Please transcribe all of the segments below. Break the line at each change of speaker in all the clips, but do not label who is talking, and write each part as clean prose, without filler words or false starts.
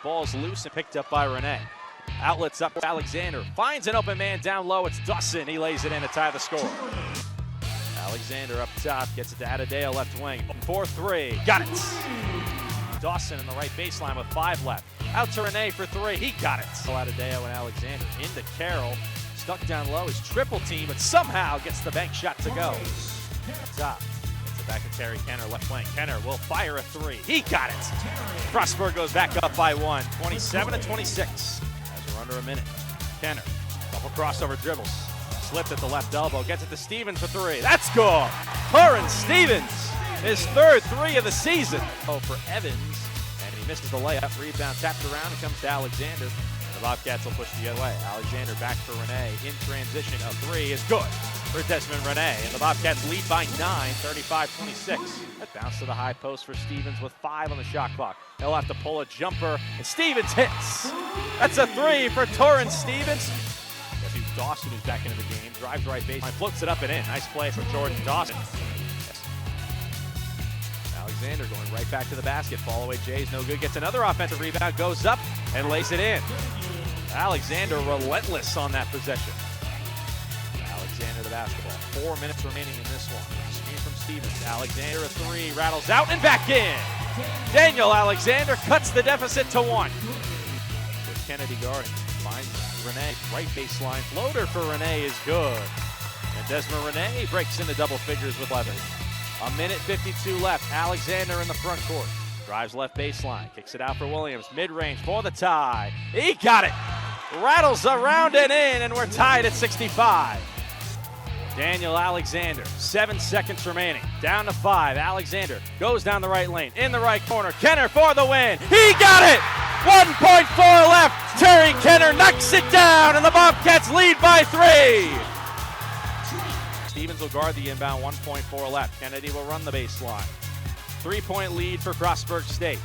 Ball's loose and picked up by Renee. Outlets up to Alexander. Finds an open man down low. It's Dawson. He lays it in to tie the score. Alexander up top. Gets it to Adedeo, left wing. 4-3. Got it. Dawson in the right baseline with 5 left. Out to Renee for 3. He got it. Adedeo and Alexander into Carroll. Stuck down low. His triple team, but somehow gets the bank shot to go. Top. Gets it back to Terry Kenner, left wing. Kenner will fire a 3. He got it. Frostburg goes back up by 1. 27-26. As we're under a minute. Kenner. Couple crossover dribbles. Slipped at the left elbow. Gets it to Stevens for 3. That's good. Torrance Stevens. His 3rd 3 of the season. Oh, for Evans. And he misses the layup. Rebound tapped around and comes to Alexander. The Bobcats will push the other way. Alexander back for Renee. In transition, a 3 is good for Desmond Renee. And the Bobcats lead by 9, 35-26. That bounce to the high post for Stevens with 5 on the shot clock. He'll have to pull a jumper, and Stevens hits. That's a 3 for Torrance Stevens. Nephew Dawson, who's back into the game, drives right baseline, floats it up and in. Nice play from Jordan Dawson. Alexander going right back to the basket. Fall away Jay's no good. Gets another offensive rebound, goes up and lays it in. Alexander relentless on that possession. Alexander the basketball. 4 minutes remaining in this one. Screen from Stevens. Alexander a 3, rattles out and back in. Daniel Alexander cuts the deficit to 1. With Kennedy guarding. Finds Renee, right baseline. Floater for Renee is good. And Desmond Renee breaks into double figures with 11. A minute 52 left. Alexander in the front court. Drives left baseline. Kicks it out for Williams. Mid-range for the tie. He got it. Rattles around and in, and we're tied at 65. Daniel Alexander, 7 seconds remaining. Down to 5. Alexander goes down the right lane. In the right corner. Kenner for the win. He got it. 1.4 left. Terry Kenner knocks it down, and the Bobcats lead by 3. Stevens will guard the inbound, 1.4 left. Kennedy will run the baseline. 3-point lead for Frostburg State.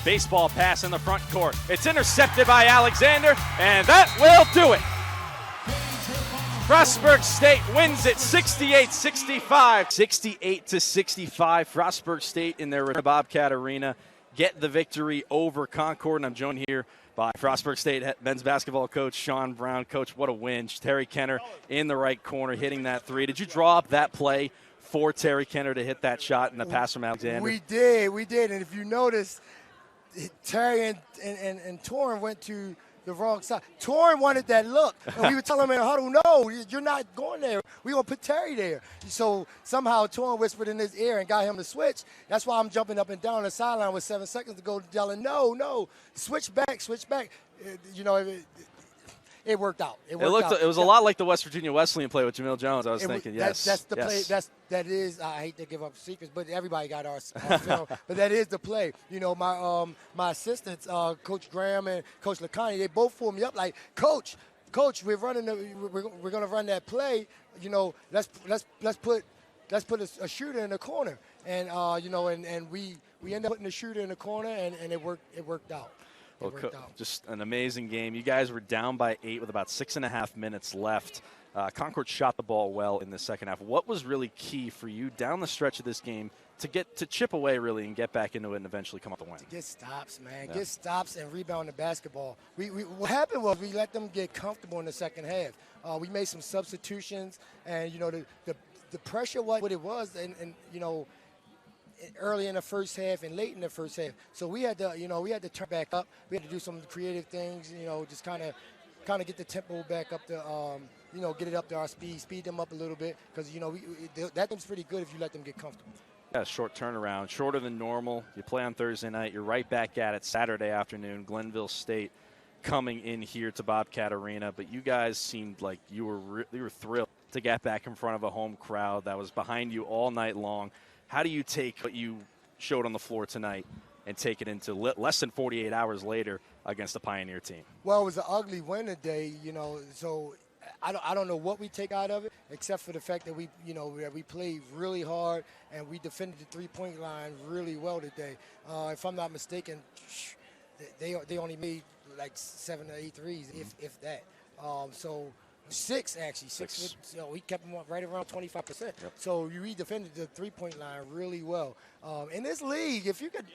Baseball pass in the front court. It's intercepted by Alexander, and that will do it. Frostburg State wins it 68-65. 68-65. Frostburg State in their Bobcat Arena get the victory over Concord, and I'm joined here by Frostburg State men's basketball coach Sean Brown. Coach, what a win. Terry Kenner in the right corner hitting that 3. Did you draw up that play for Terry Kenner to hit that shot and the pass from Alexander?
We did. And if you notice, Terry and Torrin went to the wrong side. Torrin wanted that look. And we were telling him in the huddle, no, you're not going there. We're going to put Terry there. So somehow Torrin whispered in his ear and got him to switch. That's why I'm jumping up and down the sideline with 7 seconds to go, yelling, no, switch back. It worked out. It
was a lot like the West Virginia Wesleyan play with Jamil Jones. I was thinking, yes.
That's the play. That is. I hate to give up secrets, but everybody got our film. But that is the play. My assistants, Coach Graham and Coach Lacani, they both pulled me up like, Coach, we're going to run that play. Let's put a shooter in the corner, and and we ended up putting the shooter in the corner, and it worked out.
Well, just an amazing game. You guys were down by 8 with about 6.5 minutes left. Concord shot the ball well in the second half. What was really key for you down the stretch of this game to chip away really and get back into it and eventually come up the win?
Get stops, man. Yeah. Get stops and rebound the basketball. What happened was we let them get comfortable in the second half. We made some substitutions, and the pressure was what it was, and early in the first half and late in the first half. So we had to turn back up. We had to do some creative things, just kind of get the tempo back up to, get it up to our speed them up a little bit, because, that game's pretty good if you let them get comfortable.
Yeah, short turnaround, shorter than normal. You play on Thursday night. You're right back at it Saturday afternoon. Glenville State coming in here to Bobcat Arena. But you guys seemed like you were thrilled to get back in front of a home crowd that was behind you all night long. How do you take what you showed on the floor tonight and take it into less than 48 hours later against the Pioneer team?
Well, it was an ugly win today, so I don't know what we take out of it, except for the fact that we played really hard and we defended the three-point line really well today. If I'm not mistaken, they only made like 7 or 8 threes, if that. So Six, actually.
Six.
We kept them right around 25%.
Yep.
So we defended the three-point line really well. In this league, if you could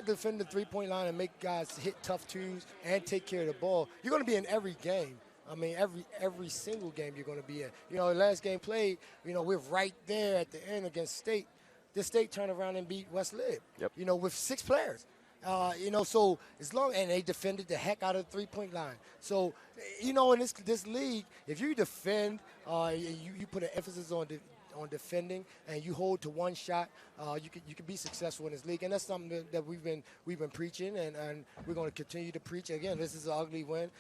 defend the three-point line and make guys hit tough twos and take care of the ball, you're going to be in every game. I mean, every single game you're going to be in. The last game played, we're right there at the end against State. The State turned around and beat West Lib.
Yep.
With 6 players. So and they defended the heck out of the three-point line. So, in this league, if you defend, you put an emphasis on defending, and you hold to one shot, you can be successful in this league, and that's something that we've been preaching, and we're going to continue to preach. Again, this is an ugly win.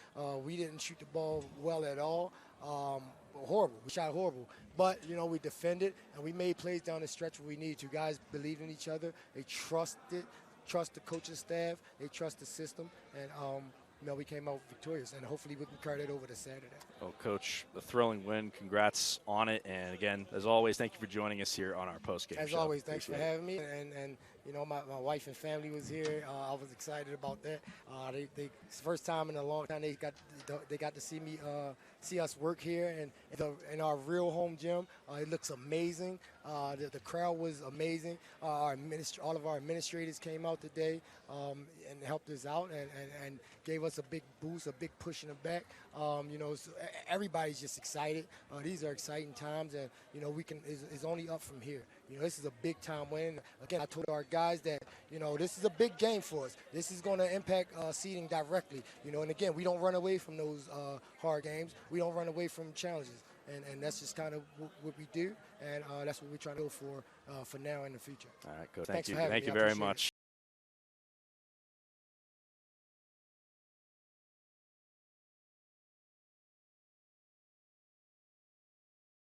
We didn't shoot the ball well at all. Horrible. We shot horrible. But, we defended, and we made plays down the stretch where we needed to. Guys believed in each other. They trust the coaching staff. They trust the system. And, we came out victorious. And hopefully we can carry that over to Saturday.
Well, Coach, a thrilling win. Congrats on it. And, again, as always, thank you for joining us here on our postgame show.
As always, thanks for having me. And my wife and family was here. I was excited about that. It's the first time in a long time they got to see us work here in our real home gym. It looks amazing. The crowd was amazing. All of our administrators came out today and helped us out and gave us a big boost, a big push in the back. So everybody's just excited. These are exciting times, and it's only up from here. This is a big time win. Again, I told our guys that this is a big game for us. This is going to impact seeding directly. And again, we don't run away from those hard games. We don't run away from challenges, and that's just kind of what we do, and that's what we're trying to go for now and in the future.
All right, Coach.
Thanks
Thank you.
for having
Thank
me.
you
I
very
appreciate it.
much.